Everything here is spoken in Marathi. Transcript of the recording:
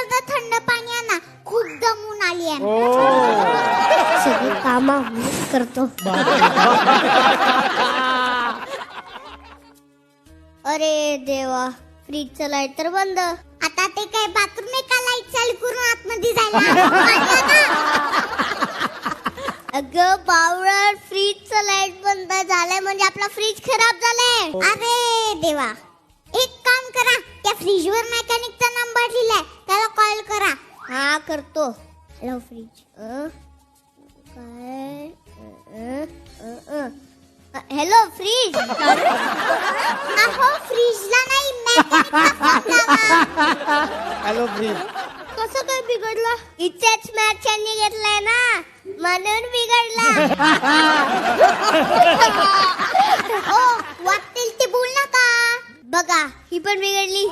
मधनं थंड पाणी आणा, खूप दमून आली आहे. सगळी कामं मीच करतो. अरे देवा, फ्रीजचं लाईट तर बंद. आता ते काय बाथरूम आहे का लाईट चालू करून आतमध्ये जायला? पाणी आणा. अगं बावळट, फ्रीजचं लाईट बंद झालंय म्हणजे आपला फ्रीज खराब झालाय. अरे देवा, एक काम करा, त्या फ्रीजवर मेकॅनिकचा नंबर लिहिलाय, त्याला कॉल करा. हा करतो. Hello fridge. काय हॅलो फ्रीज. अहो फ्रीजला नाही, मेकॅनिकला फोन लावा. Hello fridge. कसं काय बिघडलं? इथेच मॅचनी घेतलाय ना, म्हणून बिघडला. ओ वाटतील ते बोल नका. बघा, ही पण बिघडली.